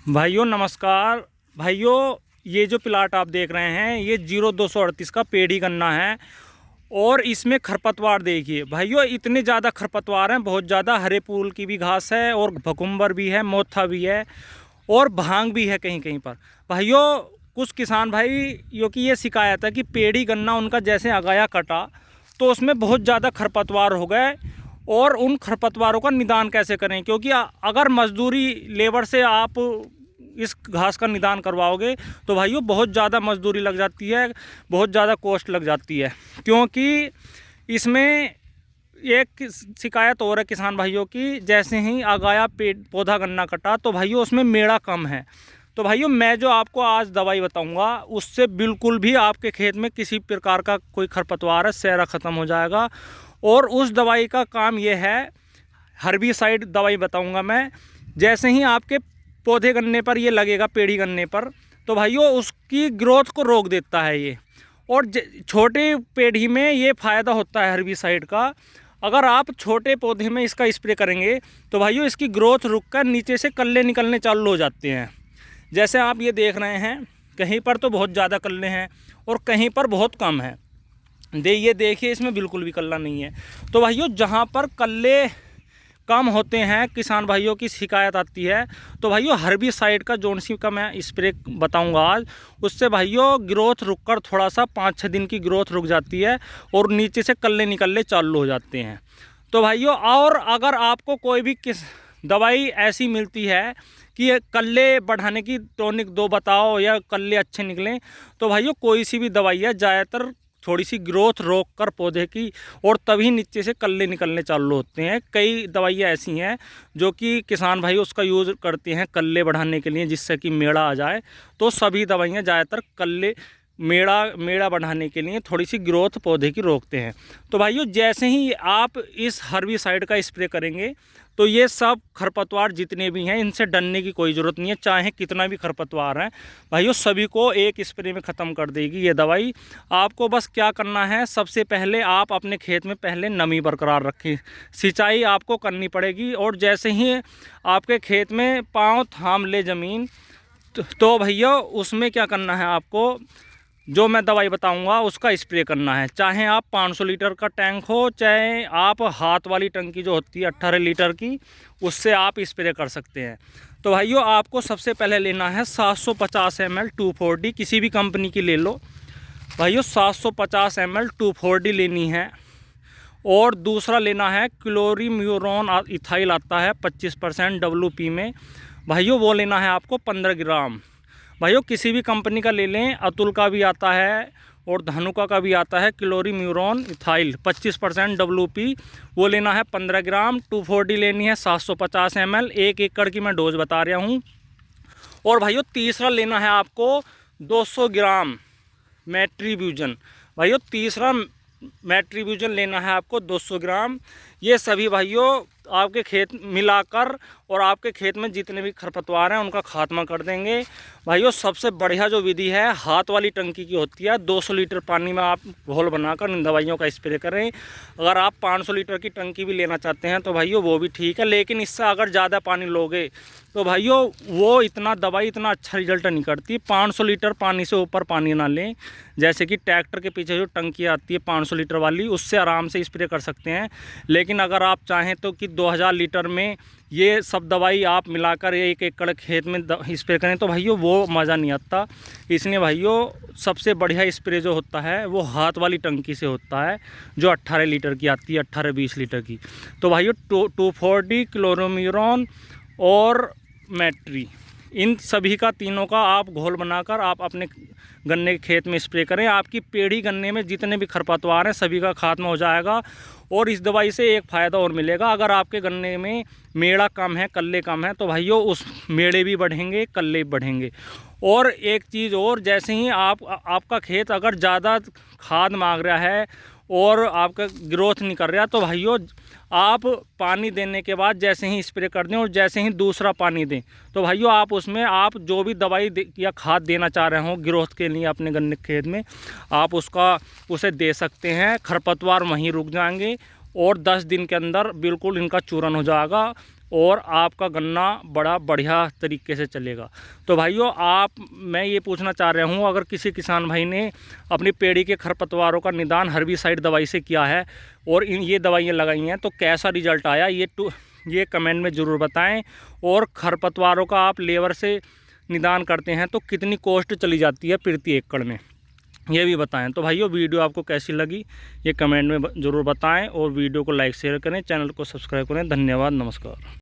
भाइयों नमस्कार। भाइयों ये जो प्लाट आप देख रहे हैं ये 0238 का पेड़ी गन्ना है और इसमें खरपतवार देखिए भाइयों, इतने ज़्यादा खरपतवार हैं, बहुत ज़्यादा। हरे फूल की भी घास है और भकुम्बर भी है, मोथा भी है और भांग भी है कहीं कहीं पर। भाइयों कुछ किसान भाई यो की ये शिकायत है कि पेड़ी गन्ना उनका जैसे अगाया कटा तो उसमें बहुत ज़्यादा खरपतवार हो गए और उन खरपतवारों का निदान कैसे करें, क्योंकि अगर मजदूरी लेबर से आप इस घास का निदान करवाओगे तो भाइयों बहुत ज़्यादा मजदूरी लग जाती है, बहुत ज़्यादा कॉस्ट लग जाती है। क्योंकि इसमें एक शिकायत और है किसान भाइयों की, जैसे ही आगाया पौधा गन्ना कटा तो भाइयों उसमें मेड़ा कम है। तो भाइयों मैं जो आपको आज दवाई बताऊंगा उससे बिल्कुल भी आपके खेत में किसी प्रकार का कोई खरपतवार है सेरा ख़त्म हो जाएगा। और उस दवाई का काम ये है, हर्बिसाइड दवाई बताऊंगा मैं। जैसे ही आपके पौधे गन्ने पर ये लगेगा, पेड़ी गन्ने पर, तो भाइयों उसकी ग्रोथ को रोक देता है ये। और छोटे पेड़ी में ये फ़ायदा होता है हर्बिसाइड का। अगर आप छोटे पौधे में इसका स्प्रे करेंगे तो भाइयों इसकी ग्रोथ रुक कर नीचे से कल्ले निकलने चालू हो जाते हैं। जैसे आप ये देख रहे हैं, कहीं पर तो बहुत ज़्यादा कल्ले हैं और कहीं पर बहुत कम है। ये देखिए इसमें बिल्कुल भी कल्ला नहीं है। तो भाइयों जहाँ पर कल्ले कम होते हैं किसान भाइयों की शिकायत आती है, तो भाइयों हर्बिसाइड का जोनसी का मैं स्प्रे बताऊंगा आज। उससे भाइयों ग्रोथ रुककर थोड़ा सा 5-6 दिन की ग्रोथ रुक जाती है और नीचे से कल्ले निकलने चालू हो जाते हैं। तो भाइयों और अगर आपको कोई भी दवाई ऐसी मिलती है कि कल्ले बढ़ाने की टॉनिक दो बताओ या कल्ले अच्छे निकलें, तो भाइयों कोई सी भी दवाई है ज़्यादातर थोड़ी सी ग्रोथ रोक कर पौधे की और तभी नीचे से कल्ले निकलने चालू होते हैं। कई दवाइयाँ ऐसी हैं जो कि किसान भाई उसका यूज़ करते हैं कल्ले बढ़ाने के लिए, जिससे कि मेड़ा आ जाए। तो सभी दवाइयाँ ज़्यादातर कल्ले मेड़ा बढ़ाने के लिए थोड़ी सी ग्रोथ पौधे की रोकते हैं। तो भाइयों जैसे ही आप इस हर्बिसाइड का स्प्रे करेंगे तो ये सब खरपतवार जितने भी हैं इनसे डरने की कोई ज़रूरत नहीं है। चाहे कितना भी खरपतवार है भाइयों सभी को एक स्प्रे में ख़त्म कर देगी ये दवाई। आपको बस क्या करना है, सबसे पहले आप अपने खेत में पहले नमी बरकरार रखें, सिंचाई आपको करनी पड़ेगी। और जैसे ही आपके खेत में पाँव थाम ले ज़मीन तो भैया उसमें क्या करना है, आपको जो मैं दवाई बताऊंगा उसका स्प्रे करना है। चाहे आप 500 लीटर का टैंक हो, चाहे आप हाथ वाली टंकी जो होती है 18 लीटर की, उससे आप स्प्रे कर सकते हैं। तो भाइयों आपको सबसे पहले लेना है 750 ml 2,4-D, किसी भी कंपनी की ले लो भाइयों। 750 ml 2,4-D लेनी है। और दूसरा लेना है क्लोरीम्यूरोन इथाइल आता है 25% WP में भाइयों, वो लेना है आपको 15 ग्राम। भाइयों किसी भी कंपनी का ले लें, अतुल का भी आता है और धानुका का भी आता है क्लोरीम्यूरोन इथाइल 25% WP, वो लेना है 15 ग्राम। 2,4-D लेनी है 750 ml, 1 एकड़ की मैं डोज बता रहा हूँ। और भाइयों तीसरा लेना है आपको 200 ग्राम मैट्रीब्यूजन। भाइयों तीसरा मैट्रीब्यूजन लेना है आपको 200 ग्राम। ये सभी भाइयों आपके खेत मिलाकर और आपके खेत में जितने भी खरपतवार हैं उनका खात्मा कर देंगे। भाइयों सबसे बढ़िया जो विधि है हाथ वाली टंकी की होती है। 200 लीटर पानी में आप घोल बनाकर इन दवाइयों का स्प्रे करें। अगर आप 500 लीटर की टंकी भी लेना चाहते हैं तो भाइयों वो भी ठीक है, लेकिन इससे अगर ज़्यादा पानी लोगे तो भाइयों वो दवाई इतना अच्छा रिजल्ट नहीं करती। 500 लीटर पानी से ऊपर पानी ना लें। जैसे कि ट्रैक्टर के पीछे जो टंकी आती है 500 लीटर वाली, उससे आराम से स्प्रे कर सकते हैं। लेकिन अगर आप चाहें तो कि 2000 लीटर में ये सब दवाई आप मिलाकर 1 एकड़ खेत में स्प्रे करें तो भाइयों वो मज़ा नहीं आता। इसलिए भाइयों सबसे बढ़िया स्प्रे जो होता है वो हाथ वाली टंकी से होता है, जो 18 लीटर की आती है, 18-20 लीटर की। तो भाइयों 2,4-D, क्लोरीम्यूरोन और मैट्री, इन सभी का तीनों का आप घोल बनाकर आप अपने गन्ने के खेत में स्प्रे करें। आपकी पेड़ी गन्ने में जितने भी खरपतवार हैं सभी का खात्मा हो जाएगा। और इस दवाई से एक फ़ायदा और मिलेगा, अगर आपके गन्ने में मेड़ा कम है, कल्ले कम है, तो भाइयों उस मेड़े भी बढ़ेंगे, कल्ले भी बढ़ेंगे। और एक चीज़ और, जैसे ही आपका खेत अगर ज़्यादा खाद मांग रहा है और आपका ग्रोथ नहीं कर रहा, तो भाइयों आप पानी देने के बाद जैसे ही स्प्रे कर दें और जैसे ही दूसरा पानी दें तो भाइयों आप उसमें आप जो भी दवाई या खाद देना चाह रहे हो ग्रोथ के लिए अपने गन्ने खेत में, आप उसे दे सकते हैं। खरपतवार वहीं रुक जाएंगे और 10 दिन के अंदर बिल्कुल इनका चूरन हो जाएगा। और आपका गन्ना बड़ा बढ़िया तरीके से चलेगा। तो भाइयों मैं ये पूछना चाह रहा हूँ, अगर किसी किसान भाई ने अपनी पेड़ी के खरपतवारों का निदान हर्बिसाइड दवाई से किया है और ये दवाइयाँ लगाई हैं तो कैसा रिजल्ट आया ये कमेंट में ज़रूर बताएं। और खरपतवारों का आप लेबर से निदान करते हैं तो कितनी कॉस्ट चली जाती है प्रति एकड़ में, ये भी बताएं। तो भाइयों वीडियो आपको कैसी लगी ये कमेंट में ज़रूर बताएं और वीडियो को लाइक शेयर करें, चैनल को सब्सक्राइब करें। धन्यवाद, नमस्कार।